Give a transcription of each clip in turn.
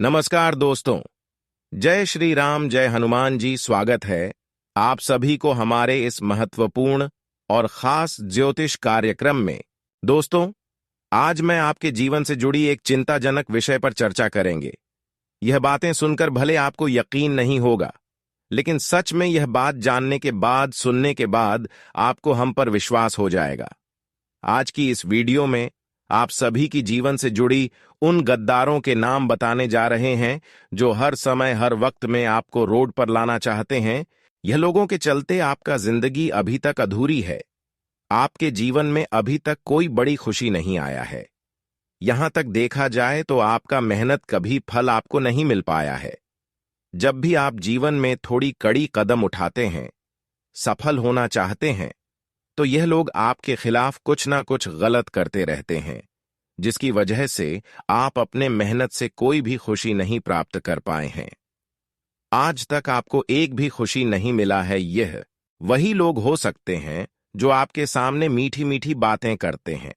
नमस्कार दोस्तों। जय श्री राम, जय हनुमान जी। स्वागत है आप सभी को हमारे इस महत्वपूर्ण और खास ज्योतिष कार्यक्रम में। दोस्तों, आज मैं आपके जीवन से जुड़ी एक चिंताजनक विषय पर चर्चा करेंगे। यह बातें सुनकर भले आपको यकीन नहीं होगा, लेकिन सच में यह बात जानने के बाद, सुनने के बाद आपको हम पर विश्वास हो जाएगा। आज की इस वीडियो में आप सभी की जीवन से जुड़ी उन गद्दारों के नाम बताने जा रहे हैं जो हर समय हर वक्त में आपको रोड पर लाना चाहते हैं। यह लोगों के चलते आपका जिंदगी अभी तक अधूरी है। आपके जीवन में अभी तक कोई बड़ी खुशी नहीं आया है। यहां तक देखा जाए तो आपका मेहनत कभी फल आपको नहीं मिल पाया है। जब भी आप जीवन में थोड़ी कड़ी कदम उठाते हैं, सफल होना चाहते हैं, तो यह लोग आपके खिलाफ कुछ ना कुछ गलत करते रहते हैं, जिसकी वजह से आप अपने मेहनत से कोई भी खुशी नहीं प्राप्त कर पाए हैं। आज तक आपको एक भी खुशी नहीं मिला है। यह वही लोग हो सकते हैं जो आपके सामने मीठी मीठी बातें करते हैं,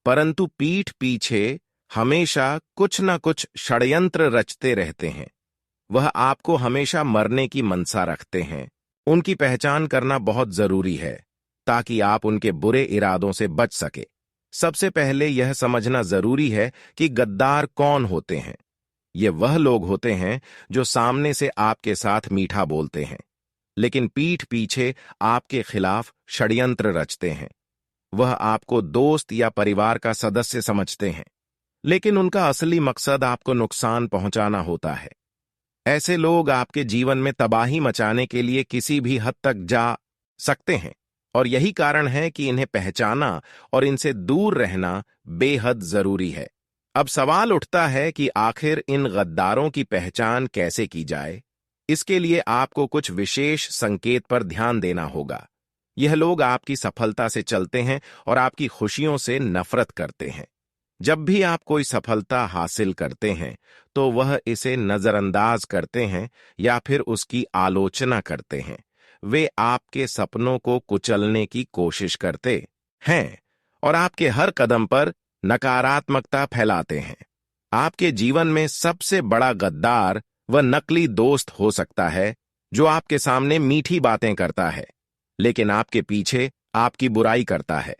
परंतु पीठ पीछे हमेशा कुछ ना कुछ षड्यंत्र रचते रहते हैं। वह आपको हमेशा मरने की मनसा रखते हैं। उनकी पहचान करना बहुत जरूरी है ताकि आप उनके बुरे इरादों से बच सके। सबसे पहले यह समझना जरूरी है कि गद्दार कौन होते हैं। ये वह लोग होते हैं जो सामने से आपके साथ मीठा बोलते हैं, लेकिन पीठ पीछे आपके खिलाफ षड्यंत्र रचते हैं। वह आपको दोस्त या परिवार का सदस्य समझते हैं, लेकिन उनका असली मकसद आपको नुकसान पहुंचाना होता है। ऐसे लोग आपके जीवन में तबाही मचाने के लिए किसी भी हद तक जा सकते हैं, और यही कारण है कि इन्हें पहचाना और इनसे दूर रहना बेहद जरूरी है। अब सवाल उठता है कि आखिर इन गद्दारों की पहचान कैसे की जाए। इसके लिए आपको कुछ विशेष संकेत पर ध्यान देना होगा। यह लोग आपकी सफलता से चलते हैं और आपकी खुशियों से नफरत करते हैं। जब भी आप कोई सफलता हासिल करते हैं तो वह इसे नजरअंदाज करते हैं या फिर उसकी आलोचना करते हैं। वे आपके सपनों को कुचलने की कोशिश करते हैं और आपके हर कदम पर नकारात्मकता फैलाते हैं। आपके जीवन में सबसे बड़ा गद्दार वह नकली दोस्त हो सकता है जो आपके सामने मीठी बातें करता है, लेकिन आपके पीछे आपकी बुराई करता है।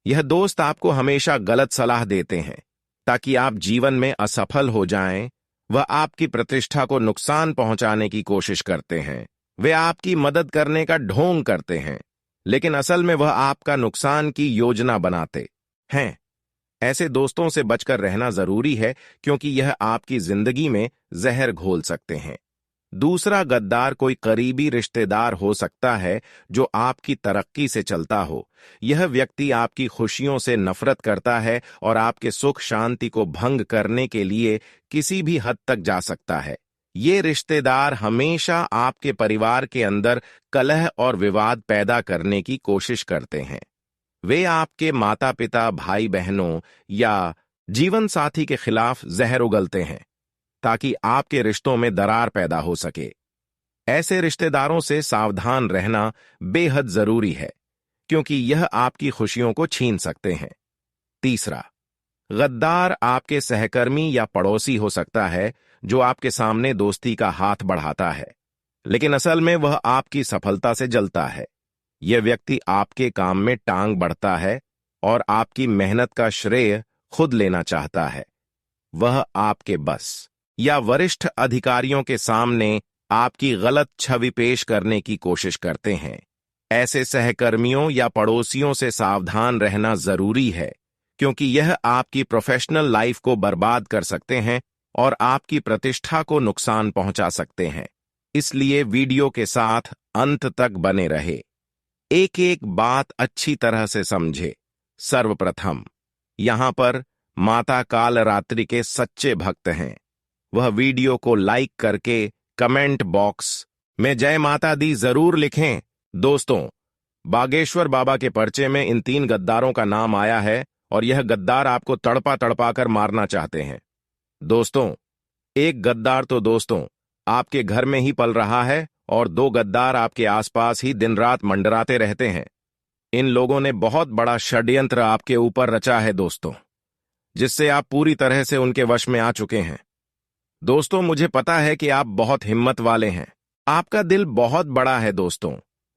यह दोस्त आपको हमेशा गलत सलाह देते हैं ताकि आप जीवन में असफल हो जाएं। वह आपकी प्रतिष्ठा को नुकसान पहुंचाने की कोशिश करते हैं। वे आपकी मदद करने का ढोंग करते हैं, लेकिन असल में वह आपका नुकसान की योजना बनाते हैं। ऐसे दोस्तों से बचकर रहना जरूरी है, क्योंकि यह आपकी जिंदगी में जहर घोल सकते हैं। दूसरा गद्दार कोई करीबी रिश्तेदार हो सकता है जो आपकी तरक्की से चलता हो। यह व्यक्ति आपकी खुशियों से नफरत करता है और आपके सुख शांति को भंग करने के लिए किसी भी हद तक जा सकता है। ये रिश्तेदार हमेशा आपके परिवार के अंदर कलह और विवाद पैदा करने की कोशिश करते हैं। वे आपके माता पिता, भाई बहनों या जीवन साथी के खिलाफ जहर उगलते हैं ताकि आपके रिश्तों में दरार पैदा हो सके। ऐसे रिश्तेदारों से सावधान रहना बेहद जरूरी है, क्योंकि यह आपकी खुशियों को छीन सकते हैं। तीसरा, गद्दार आपके सहकर्मी या पड़ोसी हो सकता है जो आपके सामने दोस्ती का हाथ बढ़ाता है, लेकिन असल में वह आपकी सफलता से जलता है। यह व्यक्ति आपके काम में टांग बढ़ता है और आपकी मेहनत का श्रेय खुद लेना चाहता है। वह आपके बस या वरिष्ठ अधिकारियों के सामने आपकी गलत छवि पेश करने की कोशिश करते हैं। ऐसे सहकर्मियों या पड़ोसियों से सावधान रहना जरूरी है, क्योंकि यह आपकी प्रोफेशनल लाइफ को बर्बाद कर सकते हैं और आपकी प्रतिष्ठा को नुकसान पहुंचा सकते हैं। इसलिए वीडियो के साथ अंत तक बने रहे। एक एक बात अच्छी तरह से समझे। सर्वप्रथम, यहां पर माता कालरात्रि के सच्चे भक्त हैं। वह वीडियो को लाइक करके कमेंट बॉक्स में जय माता दी जरूर लिखें। दोस्तों, बागेश्वर बाबा के पर्चे में इन 3 गद्दारों का नाम आया है और यह गद्दार आपको तड़पा तड़पा कर मारना चाहते हैं। दोस्तों, एक गद्दार तो दोस्तों आपके घर में ही पल रहा है और 2 गद्दार आपके आसपास ही दिन रात मंडराते रहते हैं। इन लोगों ने बहुत बड़ा षड्यंत्र आपके ऊपर रचा है दोस्तों, जिससे आप पूरी तरह से उनके वश में आ चुके हैं। दोस्तों, मुझे पता है कि आप बहुत हिम्मत वाले हैं। आपका दिल बहुत बड़ा है दोस्तों।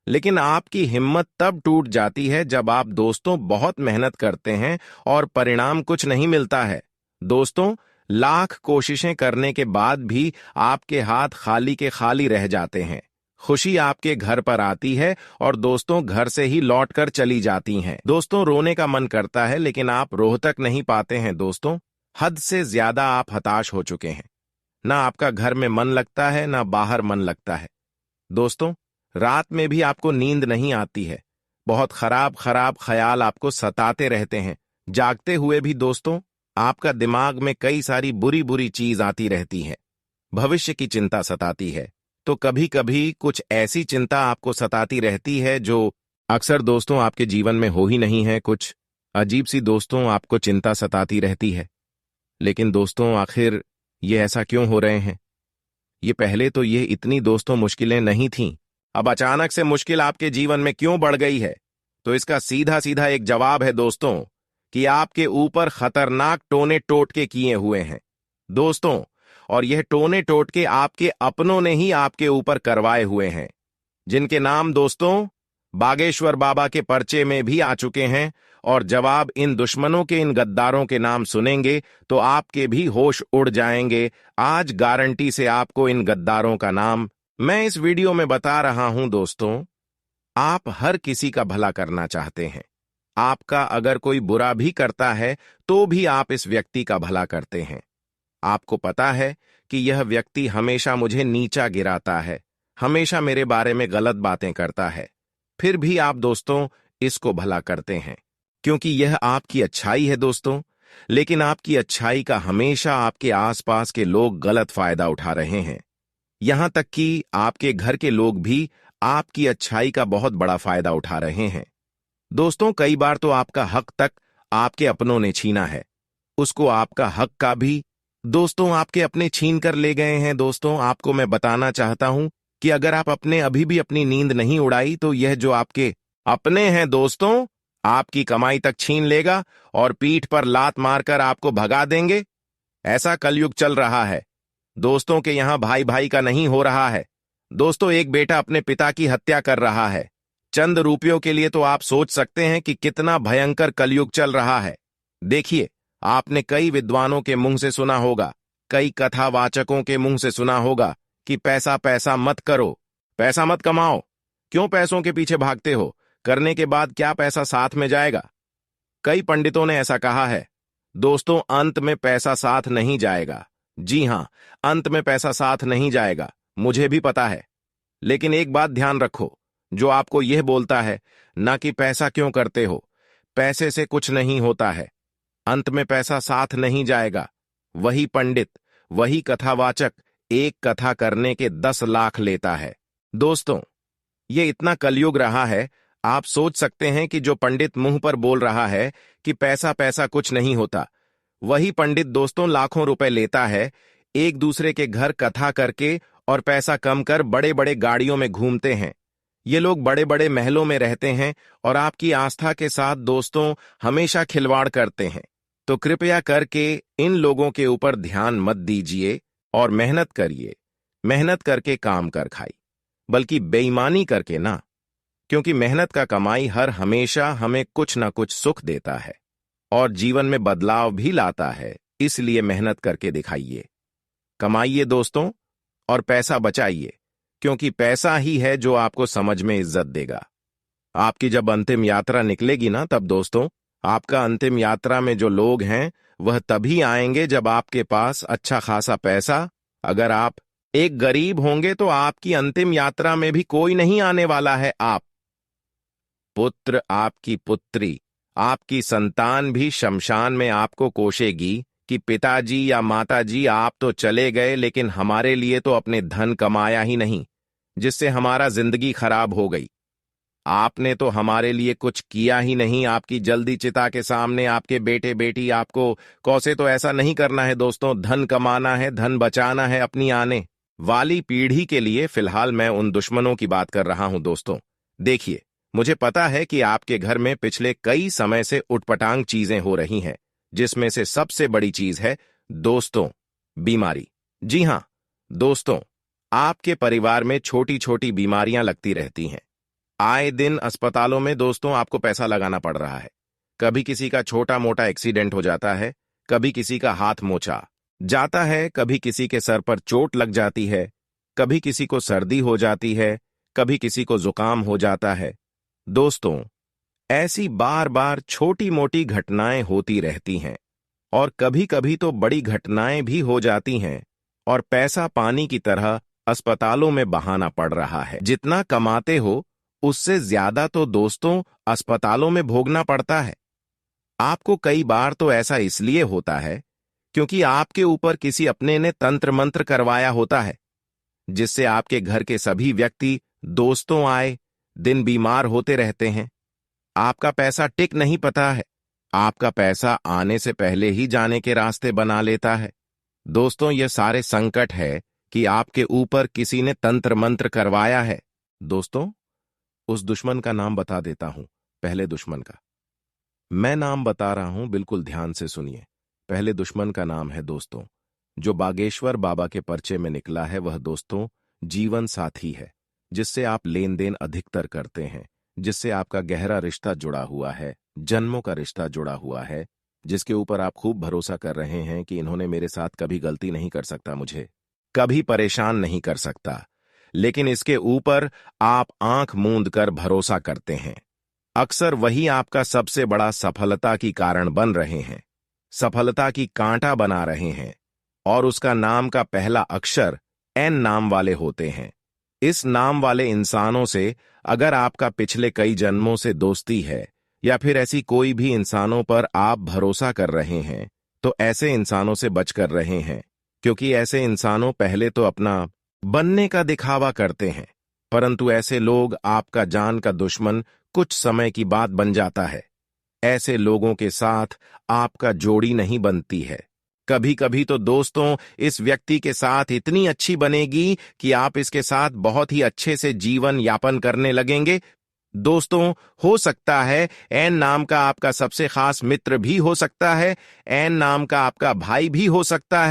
लेकिन आपकी हिम्मत तब टूट जाती है जब आप दोस्तों बहुत मेहनत करते हैं और परिणाम कुछ नहीं मिलता है। दोस्तों, लाख कोशिशें करने के बाद भी आपके हाथ खाली के खाली रह जाते हैं। खुशी आपके घर पर आती है और दोस्तों घर से ही लौट कर चली जाती हैं। दोस्तों, रोने का मन करता है लेकिन आप रोह तक नहीं पाते हैं दोस्तों। हद से ज्यादा आप हताश हो चुके हैं। ना आपका घर में मन लगता है, ना बाहर मन लगता है। दोस्तों, रात में भी आपको नींद नहीं आती है। बहुत खराब खराब ख्याल आपको सताते रहते हैं। जागते हुए भी दोस्तों, आपका दिमाग में कई सारी बुरी बुरी चीज आती रहती है। भविष्य की चिंता सताती है। तो कभी कभी कुछ ऐसी चिंता आपको सताती रहती है जो अक्सर दोस्तों आपके जीवन में हो ही नहीं है। कुछ अजीब सी दोस्तों आपको चिंता सताती रहती है। लेकिन दोस्तों, आखिर ये ऐसा क्यों हो रहे हैं? ये पहले तो ये इतनी दोस्तों मुश्किलें नहीं थीं। अब अचानक से मुश्किल आपके जीवन में क्यों बढ़ गई है? तो इसका सीधा सीधा एक जवाब है दोस्तों, कि आपके ऊपर खतरनाक टोने टोटके किए हुए हैं दोस्तों। और यह टोने टोटके आपके अपनों ने ही आपके ऊपर करवाए हुए हैं, जिनके नाम दोस्तों बागेश्वर बाबा के पर्चे में भी आ चुके हैं। और जब आप इन दुश्मनों के, इन गद्दारों के नाम सुनेंगे तो आपके भी होश उड़ जाएंगे। आज गारंटी से आपको इन गद्दारों का नाम मैं इस वीडियो में बता रहा हूं दोस्तों। आप हर किसी का भला करना चाहते हैं। आपका अगर कोई बुरा भी करता है तो भी आप इस व्यक्ति का भला करते हैं। आपको पता है कि यह व्यक्ति हमेशा मुझे नीचा गिराता है, हमेशा मेरे बारे में गलत बातें करता है, फिर भी आप दोस्तों इसको भला करते हैं, क्योंकि यह आपकी अच्छाई है दोस्तों। लेकिन आपकी अच्छाई का हमेशा आपके आसपास के लोग गलत फायदा उठा रहे हैं। यहां तक कि आपके घर के लोग भी आपकी अच्छाई का बहुत बड़ा फायदा उठा रहे हैं। दोस्तों, कई बार तो आपका हक तक आपके अपनों ने छीना है। उसको आपका हक का भी दोस्तों आपके अपने छीन कर ले गए हैं। दोस्तों, आपको मैं बताना चाहता हूं कि अगर आप अपने अभी भी अपनी नींद नहीं उड़ाई तो यह जो आपके अपने हैं दोस्तों, आपकी कमाई तक छीन लेगा और पीठ पर लात मारकर आपको भगा देंगे। ऐसा कलयुग चल रहा है दोस्तों के यहां भाई भाई का नहीं हो रहा है। दोस्तों, एक बेटा अपने पिता की हत्या कर रहा है चंद रुपयों के लिए। तो आप सोच सकते हैं कि कितना भयंकर कलयुग चल रहा है। देखिए, आपने कई विद्वानों के मुंह से सुना होगा, कई कथावाचकों के मुंह से सुना होगा कि पैसा पैसा मत करो, पैसा मत कमाओ। क्यों पैसों के पीछे भागते हो? करने के बाद क्या पैसा साथ में जाएगा? कई पंडितों ने ऐसा कहा है दोस्तों, अंत में पैसा साथ नहीं जाएगा। जी हां, अंत में पैसा साथ नहीं जाएगा, मुझे भी पता है। लेकिन एक बात ध्यान रखो, जो आपको यह बोलता है ना कि पैसा क्यों करते हो, पैसे से कुछ नहीं होता है, अंत में पैसा साथ नहीं जाएगा। वही पंडित, वही कथावाचक एक कथा करने के 10 लाख लेता है। दोस्तों, ये इतना कलयुग रहा है, आप सोच सकते हैं कि जो पंडित मुंह पर बोल रहा है कि पैसा पैसा कुछ नहीं होता, वही पंडित दोस्तों लाखों रुपए लेता है, एक दूसरे के घर कथा करके और पैसा कम कर बड़े बड़े गाड़ियों में घूमते हैं। ये लोग बड़े बड़े महलों में रहते हैं और आपकी आस्था के साथ दोस्तों हमेशा खिलवाड़ करते हैं। तो कृपया करके इन लोगों के ऊपर ध्यान मत दीजिए और मेहनत करिए। मेहनत करके काम कर खाई, बल्कि बेईमानी करके ना, क्योंकि मेहनत का कमाई हर हमेशा हमें कुछ ना कुछ सुख देता है और जीवन में बदलाव भी लाता है। इसलिए मेहनत करके दिखाइए, कमाइए दोस्तों, और पैसा बचाइए, क्योंकि पैसा ही है जो आपको समझ में इज्जत देगा। आपकी जब अंतिम यात्रा निकलेगी ना, तब दोस्तों आपका अंतिम यात्रा में जो लोग हैं वह तभी आएंगे जब आपके पास अच्छा खासा पैसा। अगर आप एक गरीब होंगे तो आपकी अंतिम यात्रा में भी कोई नहीं आने वाला है। आप पुत्र, आपकी पुत्री, आपकी संतान भी शमशान में आपको कोसेगी कि पिताजी या माताजी आप तो चले गए, लेकिन हमारे लिए तो अपने धन कमाया ही नहीं, जिससे हमारा जिंदगी खराब हो गई। आपने तो हमारे लिए कुछ किया ही नहीं। आपकी जल्दी चिता के सामने आपके बेटे बेटी आपको कौसे तो ऐसा नहीं करना है दोस्तों। धन कमाना है, धन बचाना है अपनी आने वाली पीढ़ी के लिए। फिलहाल मैं उन दुश्मनों की बात कर रहा हूं दोस्तों। देखिए, मुझे पता है कि आपके घर में पिछले कई समय से उटपटांग चीजें हो रही हैं, जिसमें से सबसे बड़ी चीज है दोस्तों बीमारी। जी हाँ दोस्तों, आपके परिवार में छोटी छोटी बीमारियां लगती रहती हैं। आए दिन अस्पतालों में दोस्तों आपको पैसा लगाना पड़ रहा है। कभी किसी का छोटा मोटा एक्सीडेंट हो जाता है, कभी किसी का हाथ मोचा जाता है, कभी किसी के सर पर चोट लग जाती है, कभी किसी को सर्दी हो जाती है, कभी किसी को जुकाम हो जाता है। दोस्तों, ऐसी बार बार छोटी मोटी घटनाएं होती रहती हैं और कभी कभी तो बड़ी घटनाएं भी हो जाती हैं और पैसा पानी की तरह अस्पतालों में बहाना पड़ रहा है। जितना कमाते हो उससे ज्यादा तो दोस्तों अस्पतालों में भोगना पड़ता है। आपको कई बार तो ऐसा इसलिए होता है क्योंकि आपके ऊपर किसी अपने ने तंत्र मंत्र करवाया होता है, जिससे आपके घर के सभी व्यक्ति दोस्तों आए दिन बीमार होते रहते हैं। आपका पैसा टिक नहीं पता है, आपका पैसा आने से पहले ही जाने के रास्ते बना लेता है। दोस्तों, ये सारे संकट है कि आपके ऊपर किसी ने तंत्र मंत्र करवाया है। दोस्तों, उस दुश्मन का नाम बता देता हूं, पहले दुश्मन का। मैं नाम बता रहा हूं, बिल्कुल ध्यान से सुनिए। पहले दुश्मन का नाम है दोस्तों, जो बागेश्वर बाबा के पर्चे में निकला है। वह दोस्तों जीवन साथी है, जिससे आप लेन देन अधिकतर करते हैं, जिससे आपका गहरा रिश्ता जुड़ा हुआ है, जन्मों का रिश्ता जुड़ा हुआ है, जिसके ऊपर आप खूब भरोसा कर रहे हैं कि इन्होंने मेरे साथ कभी गलती नहीं कर सकता, मुझे कभी परेशान नहीं कर सकता। लेकिन इसके ऊपर आप आंख मूंद कर भरोसा करते हैं। अक्सर वही आपका सबसे बड़ा सफलता की कारण बन रहे हैं, सफलता की कांटा बना रहे हैं, और उसका नाम का पहला अक्षर एन नाम वाले होते हैं। इस नाम वाले इंसानों से अगर आपका पिछले कई जन्मों से दोस्ती है या फिर ऐसी कोई भी इंसानों पर आप भरोसा कर रहे हैं, तो ऐसे इंसानों से बच कर रहे हैं, क्योंकि ऐसे इंसानों पहले तो अपना बनने का दिखावा करते हैं, परंतु ऐसे लोग आपका जान का दुश्मन कुछ समय की बात बन जाता है। ऐसे लोगों के साथ आपका जोड़ी नहीं बनती है। कभी कभी तो दोस्तों इस व्यक्ति के साथ इतनी अच्छी बनेगी कि आप इसके साथ बहुत ही अच्छे से जीवन यापन करने लगेंगे। दोस्तों, हो सकता है एन नाम का आपका सबसे खास मित्र भी हो सकता है, एन नाम का आपका भाई भी हो सकता है।